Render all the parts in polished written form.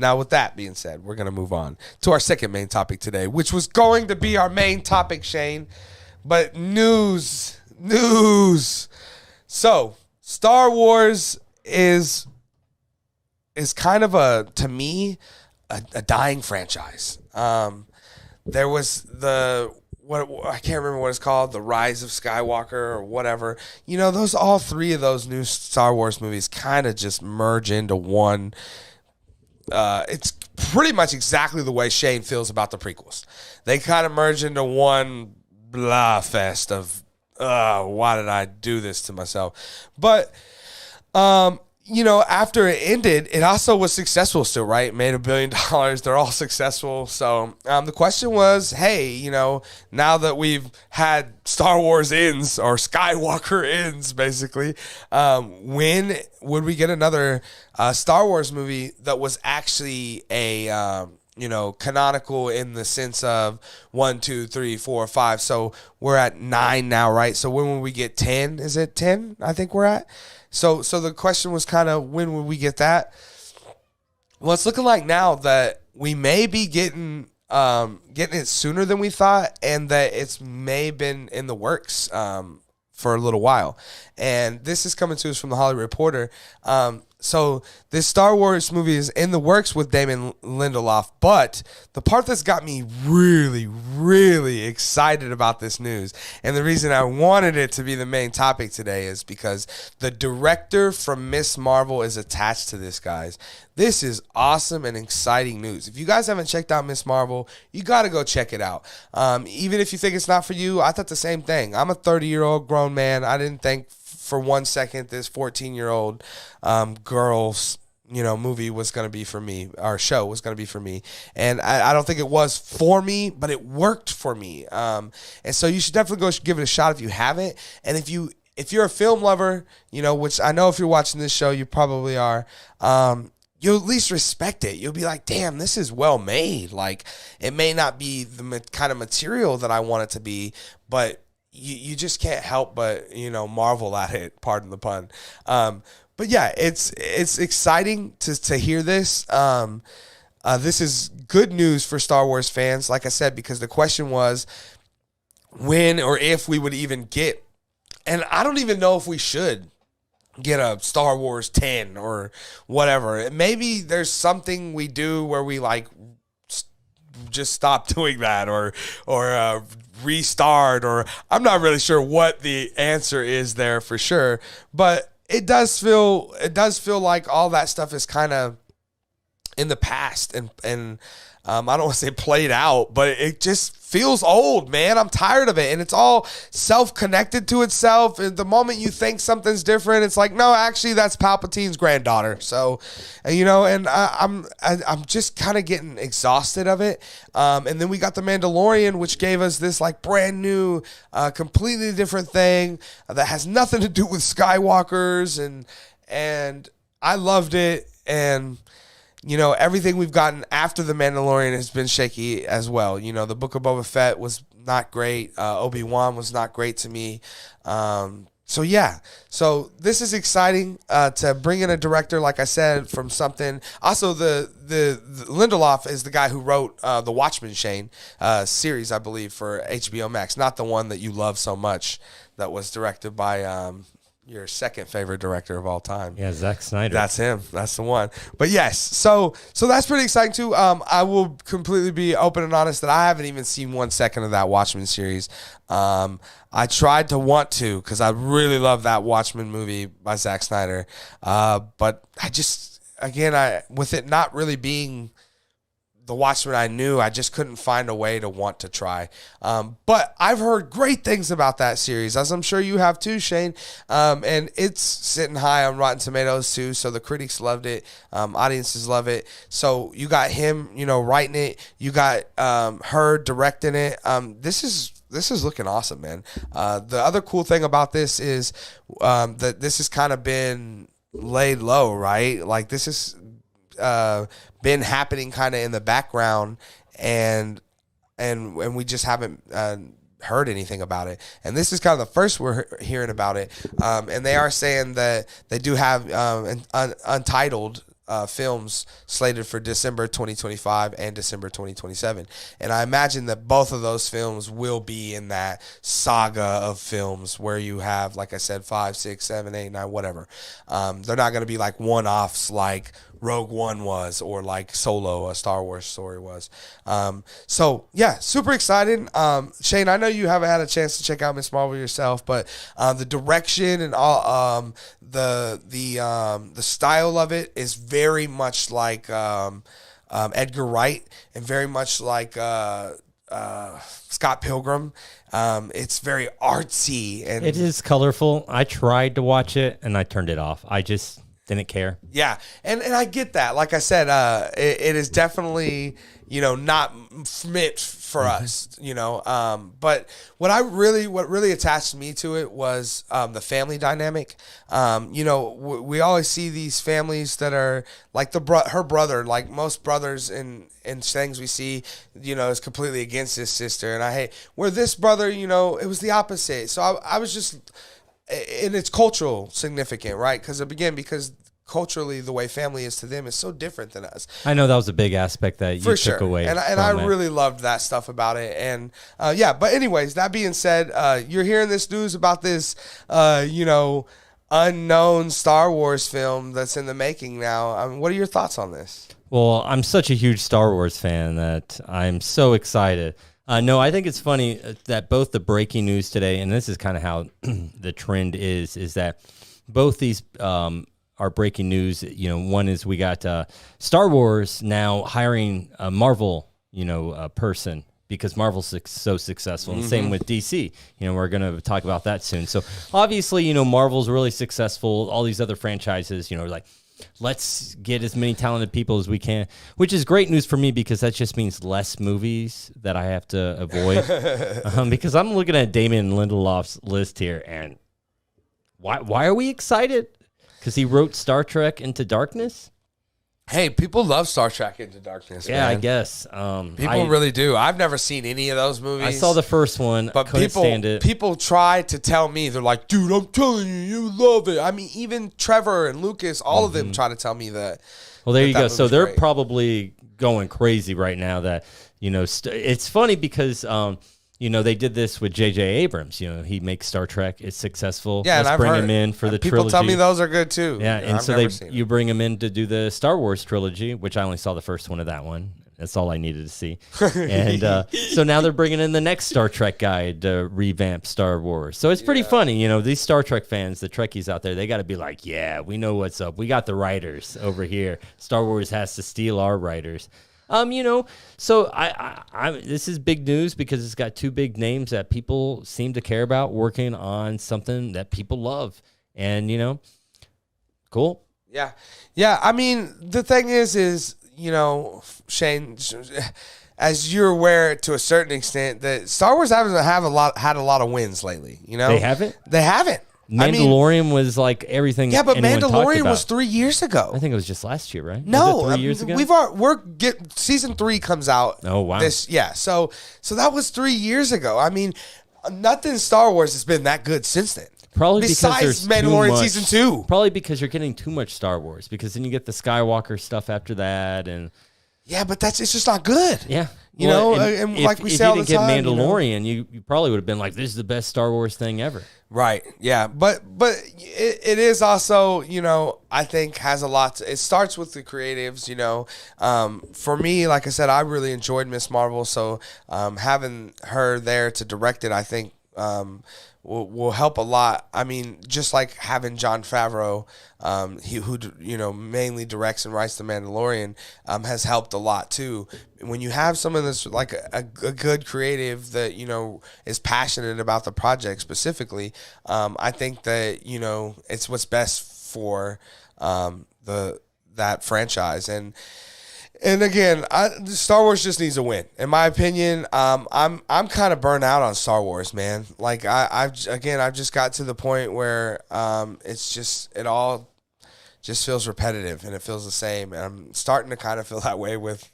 Now, with that being said, we're going to move on to our second main topic today, which was going to be our main topic, Shane. But news. So, Star Wars is kind of to me, a dying franchise. There was I can't remember what it's called, The Rise of Skywalker or whatever. All three of those new Star Wars movies kind of just merge into one. It's pretty much exactly the way Shane feels about the prequels. They kind of merge into one blah fest of, why did I do this to myself? But, after it ended, it also was successful still, right? It made $1 billion. They're all successful. So the question was, hey, now that we've had Star Wars ends or Skywalker ends, basically, when would we get another Star Wars movie that was actually a canonical in the sense of 1, 2, 3, 4, 5. So we're at 9 now, right? So when will we get 10? Is it 10? I think we're at. So the question was kind of, when will we get that? Well, it's looking like now that we may be getting it sooner than we thought, and that it's may been in the works for a little while. And this is coming to us from the Hollywood Reporter. So this Star Wars movie is in the works with Damon Lindelof, but the part that's got me really, really excited about this news, and the reason I wanted it to be the main topic today, is because the director from Ms. Marvel is attached to this, guys. This is awesome and exciting news. If you guys haven't checked out Ms. Marvel, you got to go check it out. Even if you think it's not for you, I thought the same thing. I'm a 30-year-old grown man. I didn't think for 1 second this 14-year-old girl's movie was going to be for me. Our show was going to be for me. And I don't think it was for me, but it worked for me. And so you should definitely go give it a shot if you haven't. And if you're a film lover, which I know if you're watching this show, you probably are, you'll at least respect it. You'll be like, damn, this is well made. Like, it may not be the kind of material that I want it to be, but you just can't help but, marvel at it, pardon the pun. But yeah, it's exciting to hear this. This is good news for Star Wars fans, like I said, because the question was when or if we would even get, and I don't even know if we should get a Star Wars 10 or whatever. Maybe there's something we do where we just stop doing that or restart, or I'm not really sure what the answer is there for sure, but it does feel like all that stuff is kind of in the past, and I don't want to say played out, but it just feels old, man. I'm tired of it, and it's all self-connected to itself. And the moment you think something's different, it's like, no, actually, that's Palpatine's granddaughter. So, and I'm just kind of getting exhausted of it. And then we got The Mandalorian, which gave us this brand new, completely different thing that has nothing to do with Skywalkers, and I loved it. And everything we've gotten after The Mandalorian has been shaky as well. The Book of Boba Fett was not great. Obi-Wan was not great to me. So this is exciting to bring in a director, like I said, from something. Also, the Lindelof is the guy who wrote the Watchmen, Shane, series, I believe, for HBO Max. Not the one that you love so much that was directed by your second favorite director of all time. Yeah, Zack Snyder. That's him. That's the one. But yes, so that's pretty exciting too. I will completely be open and honest that I haven't even seen 1 second of that Watchmen series. I tried to want to because I really love that Watchmen movie by Zack Snyder. But I just, with it not really being the Watchmen I knew, I just couldn't find a way to want to try. But I've heard great things about that series, as I'm sure you have too, Shane. And it's sitting high on Rotten Tomatoes too, so the critics loved it. Audiences love it. So you got him, writing it. You got her directing it. This is looking awesome, man. The other cool thing about this is that this has kind of been laid low, right? Like, this is been happening kind of in the background, and we just haven't heard anything about it. And this is kind of the first we're hearing about it. And they are saying that they do have Untitled films slated for December 2025 and December 2027. And I imagine that both of those films will be in that saga of films where you have, like I said, 5, 6, 7, 8, 9, whatever. They're not going to be like one-offs like Rogue One was, or like Solo, a Star Wars story was. So yeah, super excited. Shane, I know you haven't had a chance to check out Miss Marvel yourself, but the direction and all, the style of it is very much like Edgar Wright, and very much like Scott Pilgrim. It's very artsy, and it is colorful. I tried to watch it and I turned it off. I just didn't care. Yeah, and I get that. Like I said, it is definitely, not meant for us, But what really attached me to it was the family dynamic. We always see these families that are like her brother, like most brothers in things we see, is completely against his sister. And I hate where this brother, it was the opposite. So I was just, and it's cultural significant, right? Because culturally, the way family is to them is so different than us. I know that was a big aspect that you took away. And I really loved that stuff about it. And but anyways, that being said, you're hearing this news about this, unknown Star Wars film that's in the making now. What are your thoughts on this? Well, I'm such a huge Star Wars fan that I'm so excited. No, I think it's funny that both the breaking news today, and this is kind of how the trend is that both these are breaking news. One is we got Star Wars now hiring a Marvel, person, because Marvel's so successful. And same with DC. We're going to talk about that soon. So obviously, Marvel's really successful. All these other franchises, like, let's get as many talented people as we can, which is great news for me because that just means less movies that I have to avoid. Because I'm looking at Damon Lindelof's list here, and why are we excited? Because he wrote Star Trek Into Darkness? Hey, people love Star Trek Into Darkness, yeah, man. I guess. People really do. I've never seen any of those movies. I saw the first one, but couldn't stand it. People try to tell me, they're like, dude, I'm telling you, you love it. I mean, even Trevor and Lucas, all of them try to tell me that. Well, there you go. So they're probably going crazy right now that, it's funny because... they did this with J.J. Abrams. He makes Star Trek. It's successful. Yeah, Let's bring him in for the trilogy. People tell me those are good too. Yeah, and so you bring him in to do the Star Wars trilogy, which I only saw the first one of that one. That's all I needed to see. And so now they're bringing in the next Star Trek guy to revamp Star Wars. So it's pretty funny. These Star Trek fans, the Trekkies out there, they got to be like, yeah, we know what's up. We got the writers over here. Star Wars has to steal our writers. So I this is big news because it's got two big names that people seem to care about working on something that people love, and cool. Yeah. I mean, the thing is Shane, as you're aware to a certain extent, that Star Wars had a lot of wins lately. They haven't. They haven't. Mandalorian was like everything. Yeah, but Mandalorian was 3 years ago. I think it was just last year, right? No, was it 3 years ago. Season 3 comes out. Oh wow! So that was 3 years ago. I mean, nothing Star Wars has been that good since then. Probably besides because there's Mandalorian season 2. Probably because you're getting too much Star Wars. Because then you get the Skywalker stuff after that, and yeah, but it's just not good. Yeah. And like we say all the time, if you didn't get Mandalorian, you probably would have been like, this is the best Star Wars thing ever. Right. Yeah. But it is also, I think has a lot it starts with the creatives, for me, like I said, I really enjoyed Miss Marvel. So, having her there to direct it, I think, will help a lot. I mean, just like having Jon Favreau, who mainly directs and writes The Mandalorian, has helped a lot too. When you have someone that's like a good creative that is passionate about the project specifically, I think that it's what's best for that franchise. And again, Star Wars just needs a win, in my opinion. I'm kind of burnt out on Star Wars, man. Like I've just got to the point where it all just feels repetitive and it feels the same. And I'm starting to kind of feel that way with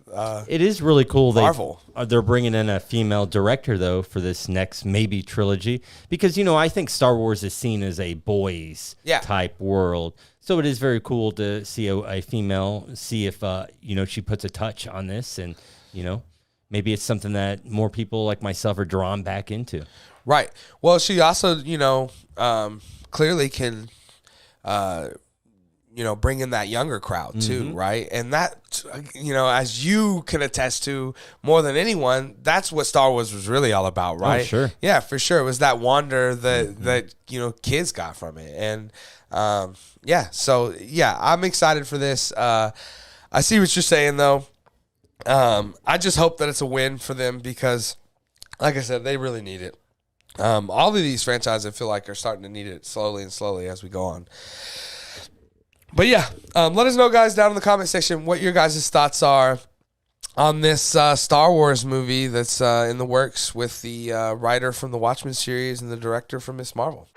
it is really cool. Marvel. They're bringing in a female director though for this next maybe trilogy because I think Star Wars is seen as a boys type world. So it is very cool to see a female, see if, she puts a touch on this, and, maybe it's something that more people like myself are drawn back into. Right. Well, she also, clearly can, bring in that younger crowd too, right? And that, as you can attest to more than anyone, that's what Star Wars was really all about, right? Oh, sure. Yeah, for sure. It was that wonder that kids got from it. And, I'm excited for this. I see what you're saying, though. I just hope that it's a win for them because, like I said, they really need it. All of these franchises, I feel like, are starting to need it slowly as we go on. But yeah, let us know, guys, down in the comment section what your guys' thoughts are on this Star Wars movie that's in the works with the writer from the Watchmen series and the director from Ms. Marvel.